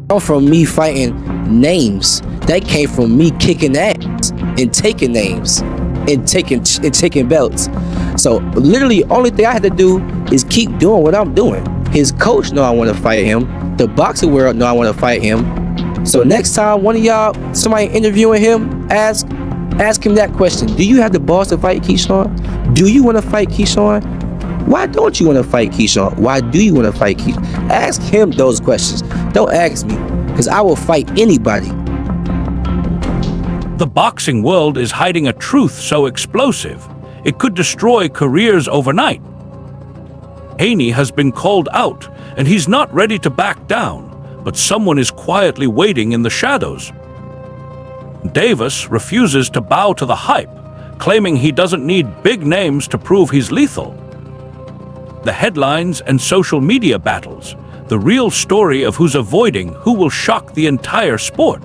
come from me fighting names. That came from me kicking ass and taking names and taking belts. So literally, only thing I had to do is keep doing what I'm doing. His coach know I want to fight him. The boxing world know I want to fight him. So next time one of y'all, somebody interviewing him, ask him that question. Do you have the balls to fight Keyshawn? Do you want to fight Keyshawn? Why don't you want to fight Keyshawn? Why do you want to fight Keyshawn? Ask him those questions. Don't ask me, because I will fight anybody. The boxing world is hiding a truth so explosive, it could destroy careers overnight. Haney has been called out, and he's not ready to back down, but someone is quietly waiting in the shadows. Davis refuses to bow to the hype, claiming he doesn't need big names to prove he's lethal. The headlines and social media battles, the real story of who's avoiding who will shock the entire sport.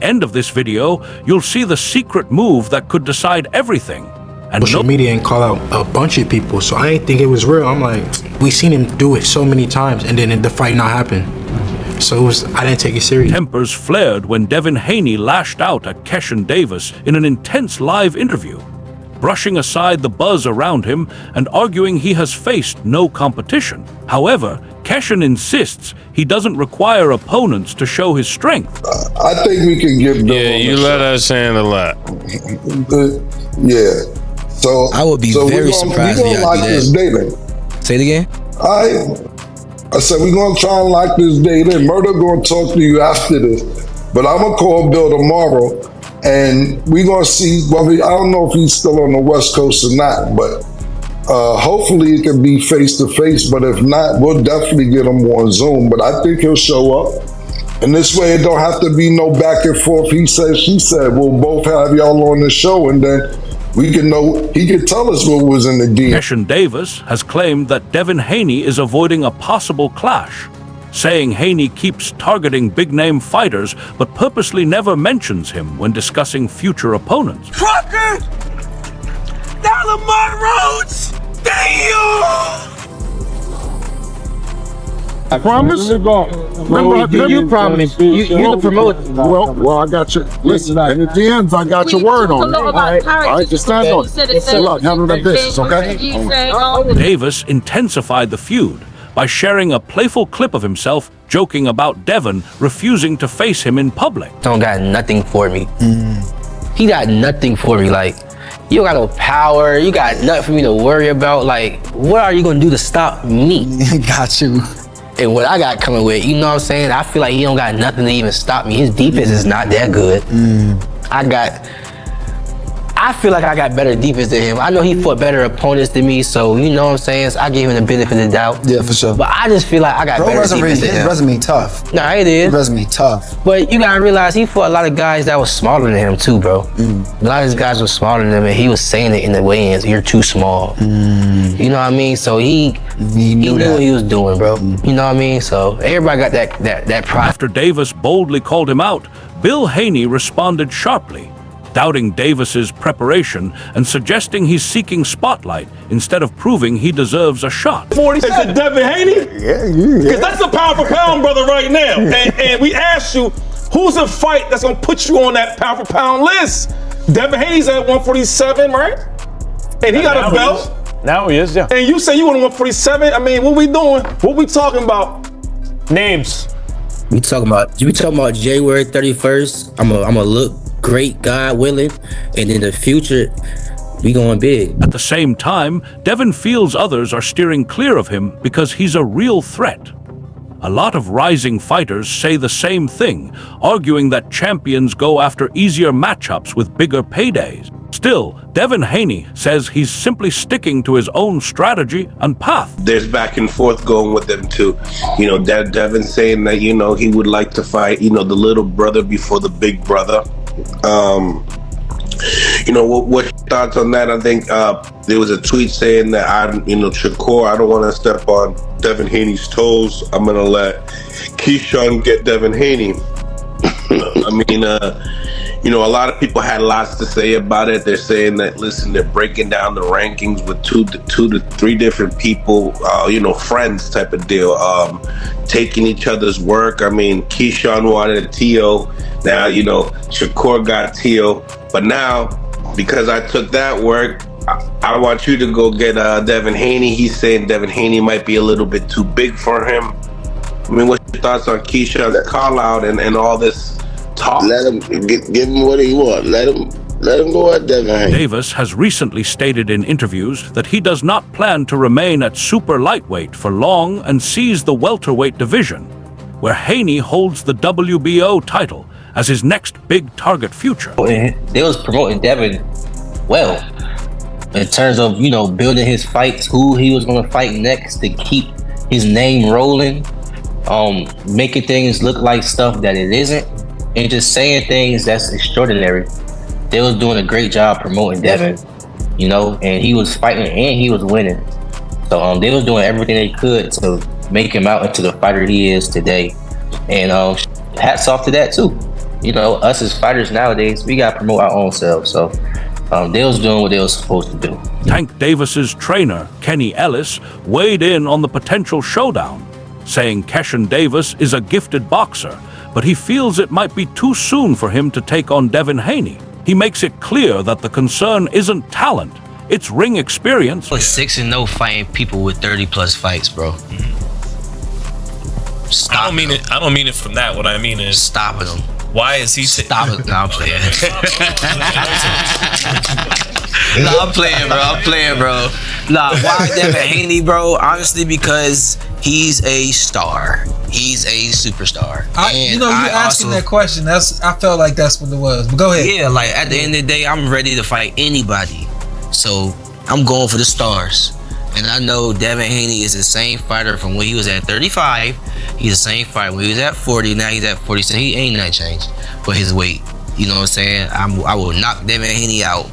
End of this video, you'll see the secret move that could decide everything. And social media and call out a bunch of people, so I didn't think it was real. I'm like, we seen him do it so many times, and then the fight not happen. So I didn't take it serious. Tempers flared when Devin Haney lashed out at Keshan Davis in an intense live interview, brushing aside the buzz around him and arguing he has faced no competition. However, Keshan insists he doesn't require opponents to show his strength. I think we can give them. Yeah, you let us handle that. Yeah. So I would be very surprised if y'all do that. Say it again. I said we're gonna try and lock this date in. Murder gonna talk to you after this, but I'm gonna call Bill tomorrow, and we're gonna see. Well, I don't know if he's still on the West Coast or not, but hopefully it can be face to face. But if not, we'll definitely get him on Zoom. But I think he'll show up, and this way it don't have to be no back and forth. He said, she said. We'll both have y'all on the show, and then we can know, he can tell us what was in the deal. Keshan Davis has claimed that Devin Haney is avoiding a possible clash, saying Haney keeps targeting big-name fighters but purposely never mentions him when discussing future opponents. Trucker! Lamont Rhodes! Damn! I promise. Remember, you promised. You're the promoter. Well, I got you. Listen, and at the end, I got your word on it. All right, just stand on it. Good luck. Handle that business, okay? Davis intensified the feud by sharing a playful clip of himself joking about Devin refusing to face him in public. Don't got nothing for me. He got nothing for me. Like, you don't got no power. You got nothing for me to worry about. Like, what are you gonna do to stop me? Got you. And what I got coming with, you know what I'm saying? I feel like he don't got nothing to even stop me. His defense is not that good. I feel like I got better defense than him. I know he fought better opponents than me, so you know what I'm saying? So I gave him the benefit of the doubt. Yeah, for sure. But I just feel like I got better defense than him. His resume tough. Nah, it is. His resume tough. But you gotta realize he fought a lot of guys that was smaller than him too, bro. A lot of these guys were smaller than him, and he was saying it in the weigh-ins, you're too small. You know what I mean? So he knew what he was doing, bro. You know what I mean? So everybody got that pride. After Davis boldly called him out, Bill Haney responded sharply, doubting Davis's preparation and suggesting he's seeking spotlight instead of proving he deserves a shot. 47. Is it Devin Haney? Yeah. Because that's a pound for pound brother right now. And we asked you, who's a fight that's gonna put you on that pound for pound list? Devin Haney's at 147, right? And he got a belt. Now he is, yeah. And you say you want 147. I mean, what we doing? What we talking about? Names. We talking about January 31st. I'm a look great, God willing, and in the future, we going big. At the same time, Devin feels others are steering clear of him because he's a real threat. A lot of rising fighters say the same thing, arguing that champions go after easier matchups with bigger paydays. Still, Devin Haney says he's simply sticking to his own strategy and path. There's back and forth going with them too. You know, Devin saying that, you know, he would like to fight, you know, the little brother before the big brother. You know, what your thoughts on that? I think there was a tweet saying that Shakur, I don't want to step on Devin Haney's toes. I'm gonna let Keyshawn get Devin Haney. I mean, You know, a lot of people had lots to say about it. They're saying that, listen, they're breaking down the rankings with two to three different people, you know, friends type of deal, taking each other's work. I mean, Keyshawn wanted a T.O. Now, you know, Shakur got T.O. But now, because I took that work, I want you to go get Devin Haney. He's saying Devin Haney might be a little bit too big for him. I mean, what's your thoughts on Keyshawn's call out and all this talk? Let him give him what he wants. Let him go at Devin Haney. Davis has recently stated in interviews that he does not plan to remain at super lightweight for long and sees the welterweight division, where Haney holds the WBO title as his next big target future. They was promoting Devin well in terms of, you know, building his fights, who he was going to fight next to keep his name rolling, making things look like stuff that it isn't, and just saying things that's extraordinary. They was doing a great job promoting Devin, you know, and he was fighting and he was winning. So they was doing everything they could to make him out into the fighter he is today. And hats off to that too. You know, us as fighters nowadays, we got to promote our own selves. So they was doing what they was supposed to do. Tank Davis's trainer, Kenny Ellis, weighed in on the potential showdown, saying Keshan Davis is a gifted boxer, but he feels it might be too soon for him to take on Devin Haney. He makes it clear that the concern isn't talent, it's ring experience. 6-0 fighting people with 30+ fights, bro. Stop I don't mean it from that. What I mean is stopping him. Why is he Stop it. No, I'm playing. No, I'm playing, bro. Nah, why Devin Haney, bro? Honestly, because he's a star. He's a superstar. You asking that question. I felt like that's what it was. But go ahead. Yeah, like at the end of the day, I'm ready to fight anybody. So I'm going for the stars. And I know Devin Haney is the same fighter from when he was at 35. He's the same fighter when he was at 40. Now he's at 40. So he ain't nothing changed for his weight. You know what I'm saying? I will knock Devin Haney out.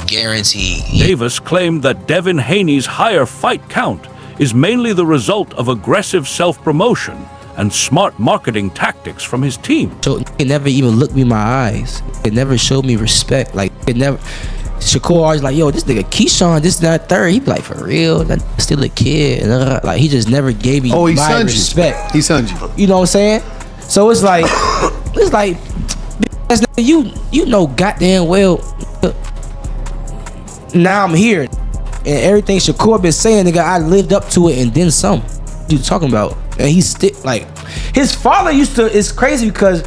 Guaranteed. Davis claimed that Devin Haney's higher fight count is mainly the result of aggressive self-promotion and smart marketing tactics from his team. So it never even looked me in my eyes. It never showed me respect. Like, it never... Shakur always like, yo, this nigga Keyshawn, this and that third. He be like, for real? That's still a kid. Like, he just never gave me my respect. He sunned you. You know what I'm saying? So it's like, you know goddamn well, now I'm here. And everything Shakur been saying, nigga, I lived up to it and then some. What you talking about? And he's still, like, his father used to, it's crazy because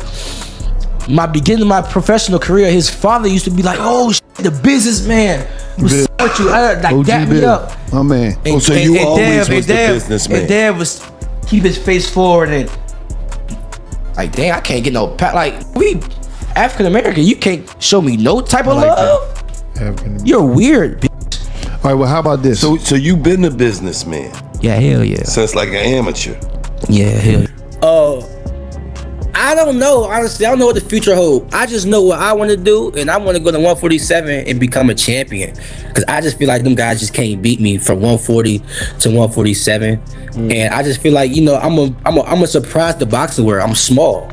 beginning of my professional career, his father used to be like, oh, the businessman who support you, like dap me up. Oh man. And, so you always was the businessman. And Dad was keep his face forward and like, dang, I can't get no pat. Like, we African American, you can't show me no type of love. You're weird, bitch. All right, well, how about this? So you been a businessman? Yeah, hell yeah. Since like an amateur? Yeah, hell yeah. I don't know, honestly. I don't know what the future holds. I just know what I want to do, and I want to go to 147 and become a champion. Because I just feel like them guys just can't beat me from 140 to 147. And I just feel like, you know, I'm a surprise the boxing world. I'm small.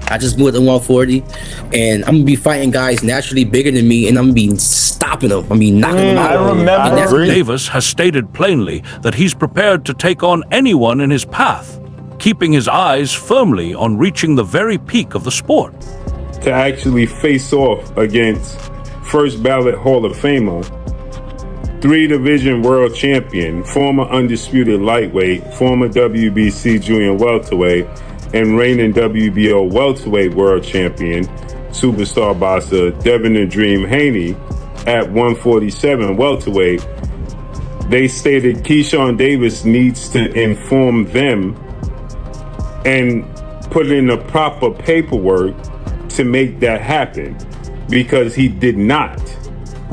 I just moved to 140, and I'm gonna be fighting guys naturally bigger than me, and I'm gonna be stopping them. I mean, knocking them out. I remember. Davis has stated plainly that he's prepared to take on anyone in his path, keeping his eyes firmly on reaching the very peak of the sport. To actually face off against first ballot Hall of Famer, 3-division world champion, former undisputed lightweight, former WBC junior welterweight, and reigning WBO welterweight world champion, superstar boxer Devin the Dream Haney at 147 welterweight. They stated Keyshawn Davis needs to inform them and put in the proper paperwork to make that happen, because he did not.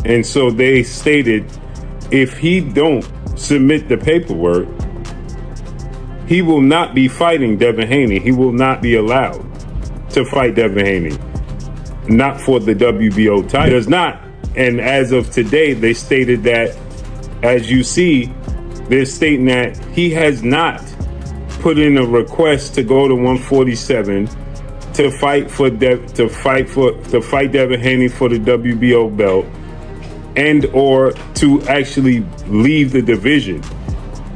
And so they stated if he don't submit the paperwork, he will not be fighting Devin Haney. He will not be allowed to fight Devin Haney. Not for the WBO title. Does not. And as of today, they stated that, as you see, they're stating that he has not put in a request to go to 147 to fight Devin Haney for the WBO belt, and or to actually leave the division.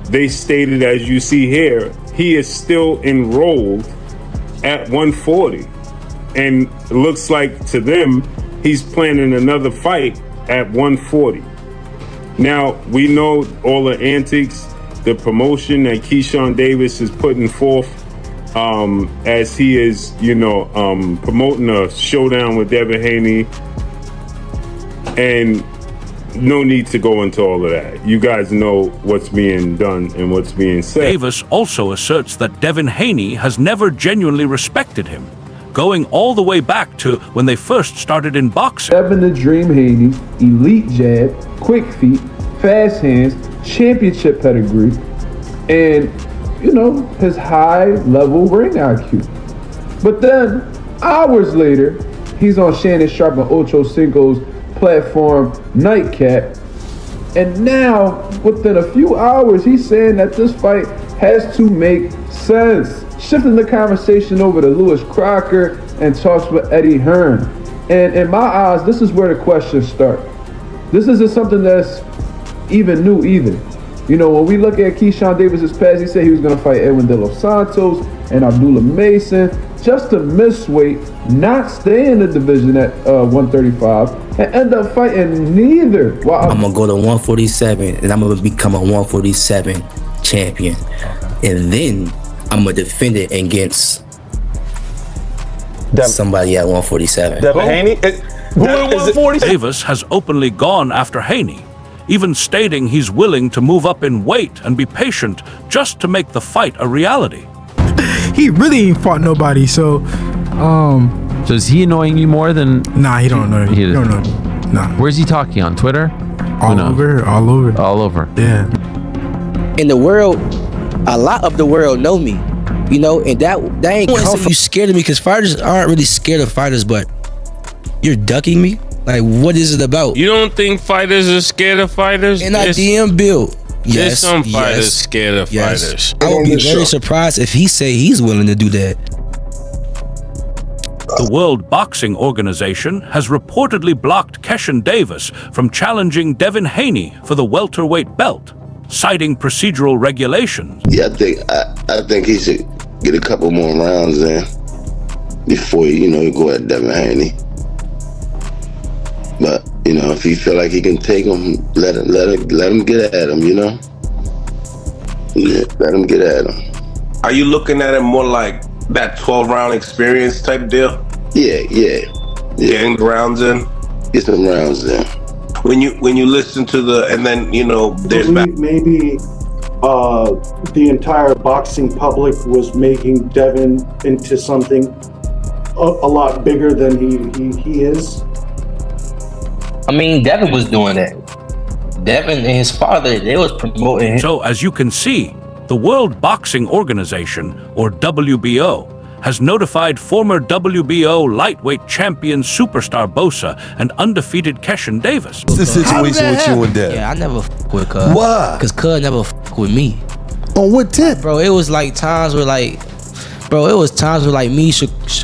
They stated, as you see here, he is still enrolled at 140, and it looks like to them he's planning another fight at 140. Now, we know all the antics, the promotion that Keyshawn Davis is putting forth as he is, promoting a showdown with Devin Haney. And no need to go into all of that. You guys know what's being done and what's being said. Davis also asserts that Devin Haney has never genuinely respected him, going all the way back to when they first started in boxing. Devin the Dream Haney, elite jab, quick feet, fast hands, championship pedigree, and, his high-level ring IQ. But then, hours later, he's on Shannon Sharp and Ocho Cinco's platform Nightcap, and now within a few hours he's saying that this fight has to make sense, shifting the conversation over to Lewis Crocker and talks with Eddie Hearn. And in my eyes, this is where the questions start. This isn't something that's even new either. When we look at Keyshawn Davis's past, he said he was going to fight Edwin De Los Santos and Abdullah Mason just to miss weight, not stay in the division at 135, and end up fighting neither. Wow. I'm going to go to 147, and I'm going to become a 147 champion. And then I'm going to defend it against somebody at 147. Devin Haney? Who at 147? Davis has openly gone after Haney, even stating he's willing to move up in weight and be patient just to make the fight a reality. He really ain't fought nobody, so So is he annoying you more than? Nah, he don't know. He don't know. Nah. Where's he talking on Twitter? All over. Yeah. In the world, a lot of the world know me, and that ain't come from you scared of me, because fighters aren't really scared of fighters, but you're ducking me. Like, what is it about? You don't think fighters are scared of fighters? And I DM Bill. There's Yes, some fighters scared of fighters. I would be very surprised if he say he's willing to do that. The World Boxing Organization has reportedly blocked Keshan Davis from challenging Devin Haney for the welterweight belt, citing procedural regulations. Yeah, I think he should get a couple more rounds in before you go at Devin Haney. But if he feel like he can take him, let him get at him. Yeah, let him get at him. Are you looking at it more like that 12-round experience type deal? Yeah. Getting rounds in. Get some rounds in. When you listen to there's maybe the entire boxing public was making Devin into something a lot bigger than he is. I mean, Devin was doing that. Devin and his father, they was promoting him. So, as you can see, the World Boxing Organization, or WBO, has notified former WBO lightweight champion Superstar Bosa and undefeated Keshan Davis. What's the situation with you and Dev? Yeah, I never f with Cuz. Why? Because Cuz never f with me. On what tip? Bro, it was like times where me,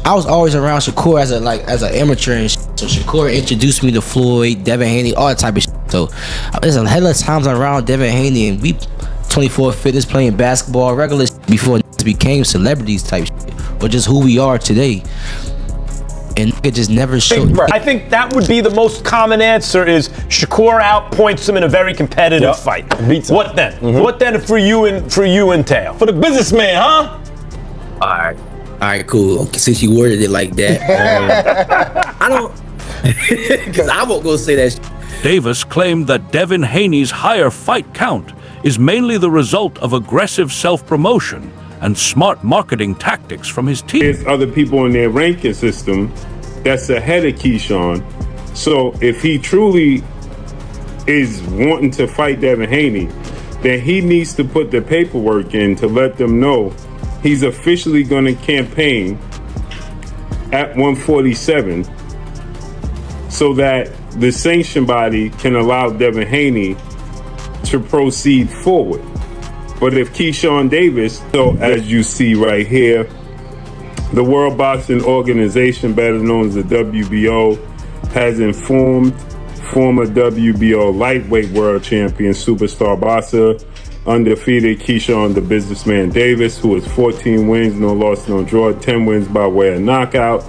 I was always around Shakur as an amateur and shit. So Shakur introduced me to Floyd, Devin Haney, all that type of shit. So there's a hell of times around Devin Haney, and we 24 fitness playing basketball, regular shit before became celebrities type shit, or just who we are today. And it just never showed. I think that would be the most common answer is Shakur outpoints him in a very competitive fight. What then? What then for you and Tail? For the businessman, huh? All right, cool. Okay, since you worded it like that, I don't, because I won't go say that. Davis claimed that Devin Haney's higher fight count is mainly the result of aggressive self-promotion and smart marketing tactics from his team. There's other people in their ranking system that's ahead of Keyshawn. So if he truly is wanting to fight Devin Haney, then he needs to put the paperwork in to let them know he's officially going to campaign at 147 so that the sanction body can allow Devin Haney to proceed forward. But if Keyshawn Davis, so as you see right here, The World Boxing Organization, better known as the WBO, has informed former WBO lightweight world champion superstar boxer, undefeated Keyshawn the Businessman Davis, who has 14 wins, no loss, no draw, 10 wins by way of knockout,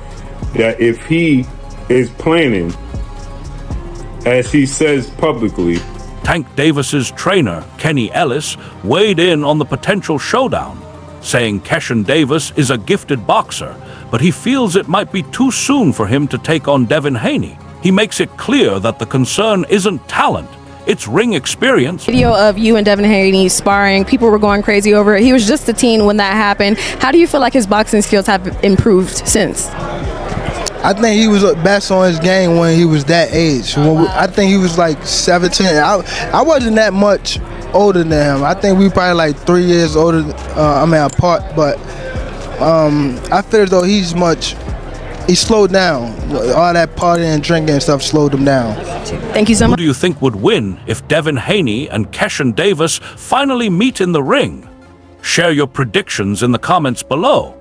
that if he is planning, as he says publicly, Tank Davis's trainer, Kenny Ellis, weighed in on the potential showdown, saying Keshan Davis is a gifted boxer, but he feels it might be too soon for him to take on Devin Haney. He makes it clear that the concern isn't talent, it's ring experience. Video of you and Devin Haney sparring, people were going crazy over it. He was just a teen when that happened. How do you feel like his boxing skills have improved since? I think he was best on his game when he was that age. I think he was like 17. I wasn't that much older than him. I think we probably like 3 years older, apart. But I feel as though he slowed down. All that partying and drinking and stuff slowed him down. Thank you so much. Who do you think would win if Devin Haney and Keshan Davis finally meet in the ring? Share your predictions in the comments below.